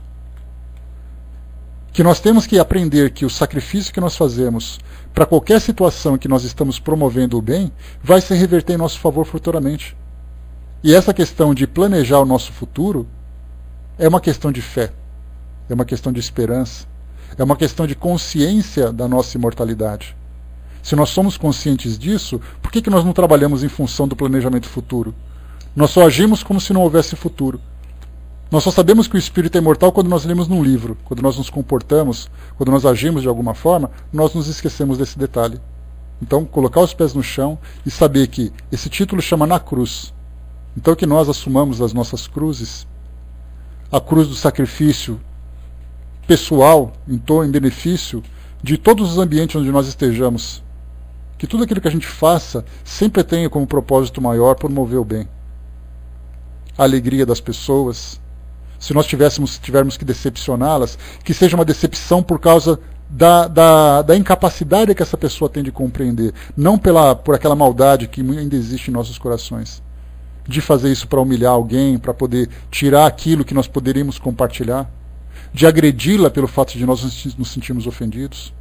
Que nós temos que aprender que o sacrifício que nós fazemos para qualquer situação que nós estamos promovendo o bem, vai se reverter em nosso favor futuramente. E essa questão de planejar o nosso futuro é uma questão de fé, é uma questão de esperança, é uma questão de consciência da nossa imortalidade. Se nós somos conscientes disso, por que nós não trabalhamos em função do planejamento futuro? Nós só agimos como se não houvesse futuro. Nós só sabemos que o espírito é imortal quando nós lemos num livro, quando nós nos comportamos, quando nós agimos de alguma forma, nós nos esquecemos desse detalhe. Então, colocar os pés no chão e saber que esse título chama Na Cruz. Então, que nós assumamos as nossas cruzes, a cruz do sacrifício pessoal, em benefício de todos os ambientes onde nós estejamos. Que tudo aquilo que a gente faça sempre tenha como propósito maior promover o bem. A alegria das pessoas. Se nós tivermos que decepcioná-las, que seja uma decepção por causa da incapacidade que essa pessoa tem de compreender, não por aquela maldade que ainda existe em nossos corações. De fazer isso para humilhar alguém, para poder tirar aquilo que nós poderíamos compartilhar, de agredi-la pelo fato de nós nos sentirmos ofendidos.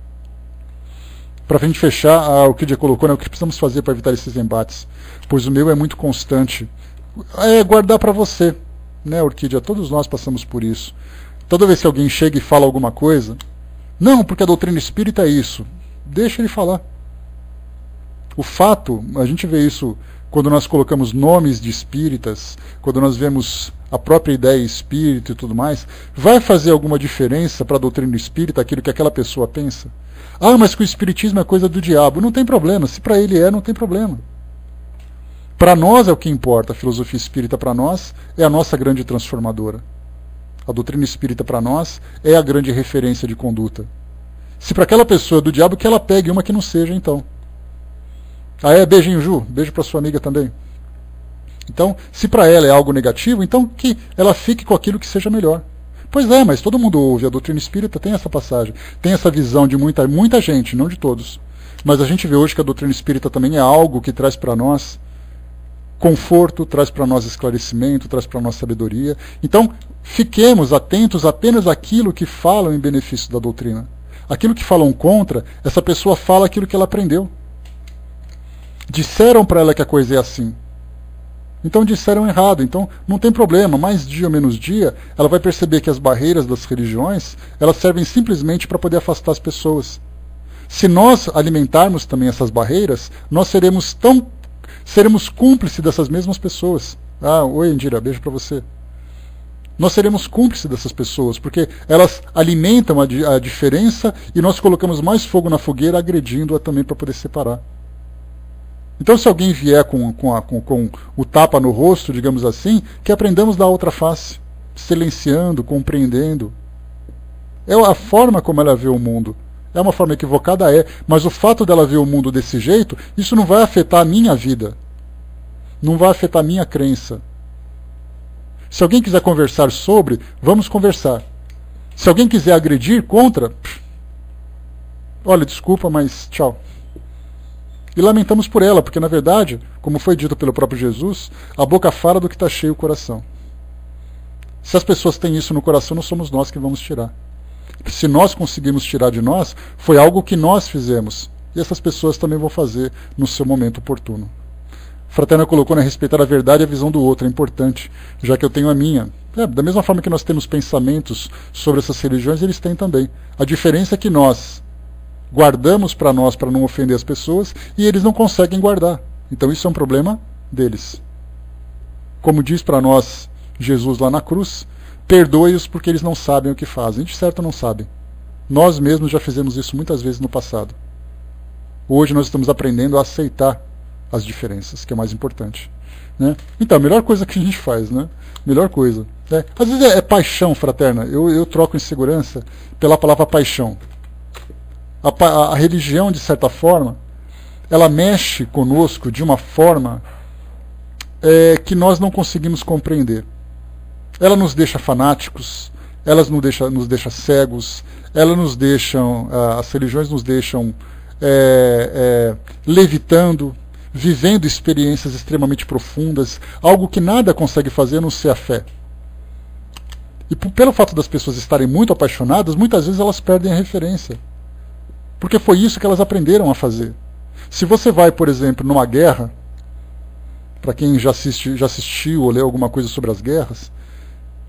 Para a gente fechar, o que o dia colocou, né, o que precisamos fazer para evitar esses embates? Pois o meu é muito constante. É guardar para você, né, Orquídea? Todos nós passamos por isso. Toda vez que alguém chega e fala alguma coisa, não, porque a doutrina espírita é isso, deixa ele falar. O fato, a gente vê isso quando nós colocamos nomes de espíritas, quando nós vemos a própria ideia espírita e tudo mais, vai fazer alguma diferença para a doutrina espírita, aquilo que aquela pessoa pensa? Mas que o espiritismo é coisa do diabo. Não tem problema, se para ele não tem problema. Para nós é o que importa, a filosofia espírita para nós é a nossa grande transformadora. A doutrina espírita para nós é a grande referência de conduta. Se para aquela pessoa é do diabo, que ela pegue uma que não seja, então. Beijinho, Ju, beijo para sua amiga também. Então, se para ela é algo negativo, então que ela fique com aquilo que seja melhor. Pois é, mas todo mundo ouve, a doutrina espírita tem essa passagem, tem essa visão de muita gente, não de todos. Mas a gente vê hoje que a doutrina espírita também é algo que traz para nós conforto, traz para nós esclarecimento, traz para nós sabedoria. Então, fiquemos atentos apenas àquilo que falam em benefício da doutrina. Aquilo que falam contra, essa pessoa fala aquilo que ela aprendeu. Disseram para ela que a coisa é assim. Então disseram errado. Então não tem problema, mais dia ou menos dia, ela vai perceber que as barreiras das religiões, elas servem simplesmente para poder afastar as pessoas. Se nós alimentarmos também essas barreiras, nós seremos cúmplices dessas mesmas pessoas. Oi, Indira, beijo para você. Nós seremos cúmplices dessas pessoas, porque elas alimentam a diferença e nós colocamos mais fogo na fogueira, agredindo-a também para poder separar. Então, se alguém vier com o tapa no rosto, digamos assim, que aprendamos da outra face, silenciando, compreendendo. É a forma como ela vê o mundo. É uma forma equivocada, mas o fato dela ver o mundo desse jeito, isso não vai afetar a minha vida. Não vai afetar a minha crença. Se alguém quiser conversar sobre, vamos conversar. Se alguém quiser agredir contra, olha, desculpa, mas tchau. E lamentamos por ela, porque na verdade, como foi dito pelo próprio Jesus, a boca fala do que está cheio o coração. Se as pessoas têm isso no coração, não somos nós que vamos tirar. Se nós conseguimos tirar de nós, foi algo que nós fizemos. E essas pessoas também vão fazer no seu momento oportuno. Fraterna colocou, né, respeitar a verdade e a visão do outro, é importante, já que eu tenho a minha. Da mesma forma que nós temos pensamentos sobre essas religiões, eles têm também. A diferença é que nós guardamos para nós para não ofender as pessoas e eles não conseguem guardar. Então isso é um problema deles. Como diz para nós Jesus lá na cruz, perdoe-os porque eles não sabem o que fazem. De certo não sabem. Nós mesmos já fizemos isso muitas vezes no passado. Hoje nós estamos aprendendo a aceitar as diferenças, que é o mais importante. Né? Então, a melhor coisa que a gente faz, né? Melhor coisa. Né? Às vezes é paixão fraterna. Eu troco insegurança pela palavra paixão. A religião, de certa forma, ela mexe conosco de uma forma que nós não conseguimos compreender. Ela nos deixa fanáticos, elas nos deixa cegos, as religiões nos deixam levitando, vivendo experiências extremamente profundas, algo que nada consegue fazer a não ser a fé. E pelo fato das pessoas estarem muito apaixonadas, muitas vezes elas perdem a referência. Porque foi isso que elas aprenderam a fazer. Se você vai, por exemplo, numa guerra, para quem já assistiu ou leu alguma coisa sobre as guerras,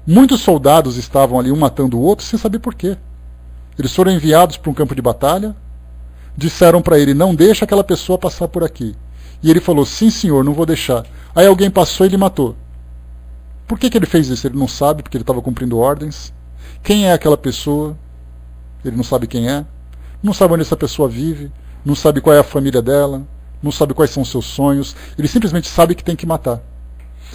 muitos soldados estavam ali um matando o outro sem saber por quê. Eles foram enviados para um campo de batalha, disseram para ele, não deixa aquela pessoa passar por aqui. E ele falou, sim senhor, não vou deixar. Aí alguém passou e ele matou. Por que ele fez isso? Ele não sabe, porque ele estava cumprindo ordens. Quem é aquela pessoa? Ele não sabe quem é. Não sabe onde essa pessoa vive. Não sabe qual é a família dela. Não sabe quais são os seus sonhos. Ele simplesmente sabe que tem que matar.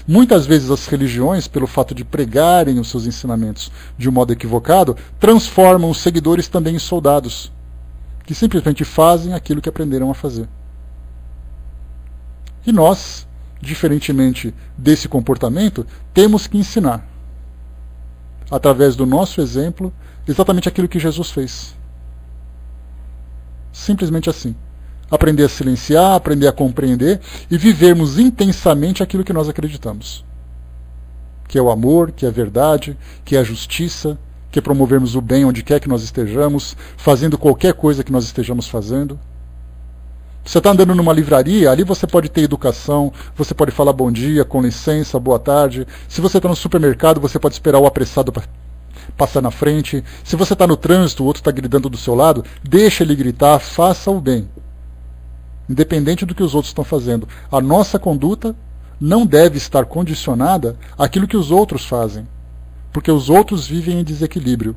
Muitas vezes as religiões, pelo fato de pregarem os seus ensinamentos de um modo equivocado, transformam os seguidores também em soldados, que simplesmente fazem aquilo que aprenderam a fazer. E nós, diferentemente desse comportamento, temos que ensinar, através do nosso exemplo, exatamente aquilo que Jesus fez. Simplesmente assim. Aprender a silenciar, aprender a compreender e vivermos intensamente aquilo que nós acreditamos. Que é o amor, que é a verdade, que é a justiça, que é promovermos o bem onde quer que nós estejamos, fazendo qualquer coisa que nós estejamos fazendo. Você está andando numa livraria, ali você pode ter educação, você pode falar bom dia, com licença, boa tarde. Se você está no supermercado, você pode esperar o apressado para passar na frente. Se você está no trânsito, o outro está gritando do seu lado, deixa ele gritar, faça o bem. Independente do que os outros estão fazendo. A nossa conduta não deve estar condicionada àquilo que os outros fazem, porque os outros vivem em desequilíbrio.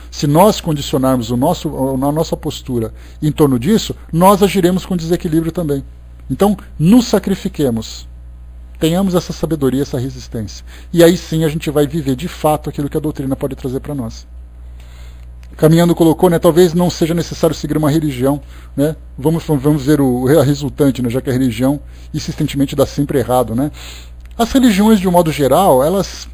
Se nós condicionarmos a nossa postura em torno disso, nós agiremos com desequilíbrio também. Então, nos sacrifiquemos. Tenhamos essa sabedoria, essa resistência. E aí sim a gente vai viver de fato aquilo que a doutrina pode trazer para nós. Caminhando colocou, né, talvez não seja necessário seguir uma religião. Né? Vamos ver a resultante, né, já que a religião insistentemente dá sempre errado. Né? As religiões, de um modo geral, elas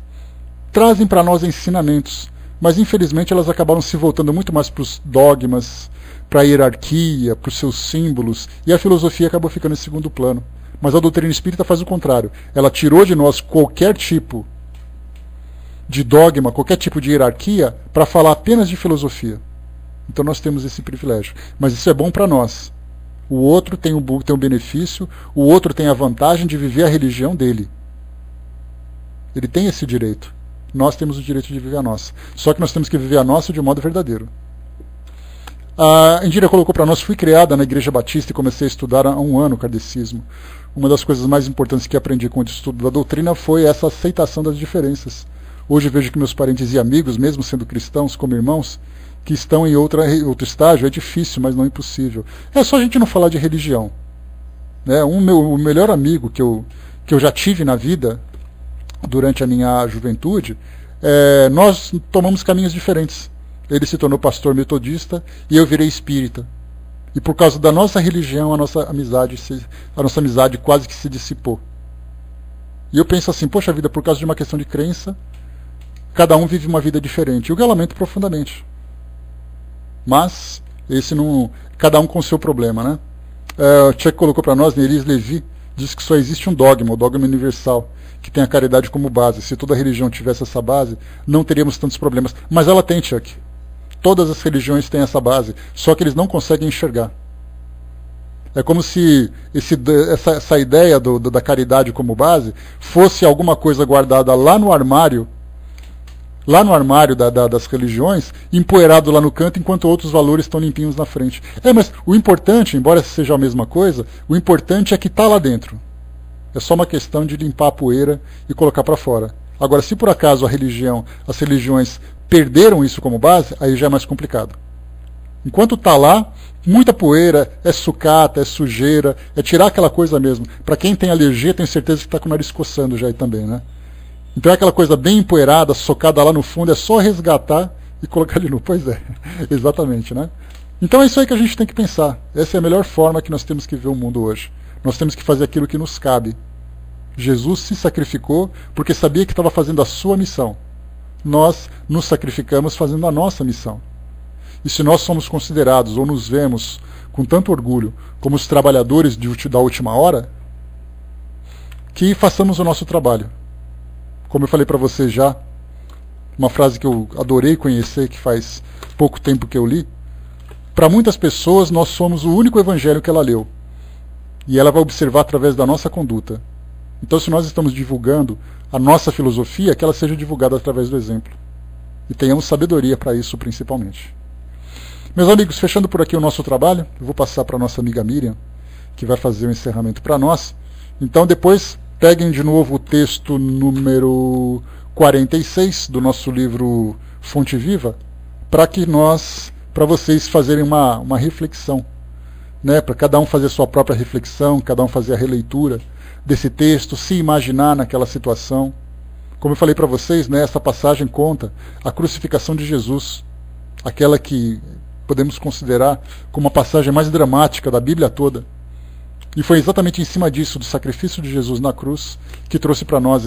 trazem para nós ensinamentos, mas infelizmente elas acabaram se voltando muito mais para os dogmas, para a hierarquia, para os seus símbolos, e a filosofia acabou ficando em segundo plano. Mas a doutrina espírita faz o contrário. Ela tirou de nós qualquer tipo de dogma, qualquer tipo de hierarquia, para falar apenas de filosofia. Então nós temos esse privilégio. Mas isso é bom para nós. O outro tem um benefício, o outro tem a vantagem de viver a religião dele. Ele tem esse direito. Nós temos o direito de viver a nossa. Só que nós temos que viver a nossa de um modo verdadeiro. A Indira colocou para nós, fui criada na Igreja Batista e comecei a estudar há 1 ano o kardecismo. Uma das coisas mais importantes que aprendi com o estudo da doutrina foi essa aceitação das diferenças. Hoje vejo que meus parentes e amigos, mesmo sendo cristãos, como irmãos, que estão em outro estágio, é difícil, mas não impossível. É só a gente não falar de religião. Né? O melhor amigo que eu já tive na vida, durante a minha juventude, nós tomamos caminhos diferentes. Ele se tornou pastor metodista e eu virei espírita. E por causa da nossa religião, a nossa amizade quase que se dissipou. E eu penso assim, poxa vida, por causa de uma questão de crença, cada um vive uma vida diferente. O que eu lamento profundamente. Mas, cada um com o seu problema, né? O Tchek colocou para nós, Neris Levi, diz que só existe um dogma, o dogma universal, que tem a caridade como base. Se toda religião tivesse essa base, não teríamos tantos problemas. Mas ela tem, Tchek. Todas as religiões têm essa base, só que eles não conseguem enxergar. É como se essa ideia da caridade como base fosse alguma coisa guardada lá no armário, lá no armário das religiões, empoeirado lá no canto, enquanto outros valores estão limpinhos na frente. Mas o importante, embora seja a mesma coisa, o importante é que está lá dentro. É só uma questão de limpar a poeira e colocar para fora. Agora, se por acaso as religiões perderam isso como base, aí já é mais complicado. Enquanto está lá, muita poeira, é sucata, é sujeira, é tirar aquela coisa mesmo. Para quem tem alergia, tenho certeza que está com o nariz coçando já aí também, né? Então é aquela coisa bem empoeirada, socada lá no fundo, é só resgatar e colocar de novo. Pois é, exatamente, né? Então é isso aí que a gente tem que pensar. Essa é a melhor forma que nós temos que ver o mundo hoje. Nós temos que fazer aquilo que nos cabe. Jesus se sacrificou porque sabia que estava fazendo a sua missão. Nós nos sacrificamos fazendo a nossa missão. E se nós somos considerados ou nos vemos com tanto orgulho como os trabalhadores da última hora, que façamos o nosso trabalho. Como eu falei para vocês já, uma frase que eu adorei conhecer, que faz pouco tempo que eu li, para muitas pessoas nós somos o único evangelho que ela leu. E ela vai observar através da nossa conduta. Então, se nós estamos divulgando a nossa filosofia, que ela seja divulgada através do exemplo. E tenhamos sabedoria para isso, principalmente. Meus amigos, fechando por aqui o nosso trabalho, eu vou passar para a nossa amiga Miriam, que vai fazer o encerramento para nós. Então, depois, peguem de novo o texto número 46 do nosso livro Fonte Viva, para vocês fazerem uma reflexão, né? Para cada um fazer a sua própria reflexão, cada um fazer a releitura desse texto, se imaginar naquela situação. Como eu falei para vocês, né, essa passagem conta a crucificação de Jesus, aquela que podemos considerar como a passagem mais dramática da Bíblia toda. E foi exatamente em cima disso, do sacrifício de Jesus na cruz, que trouxe para nós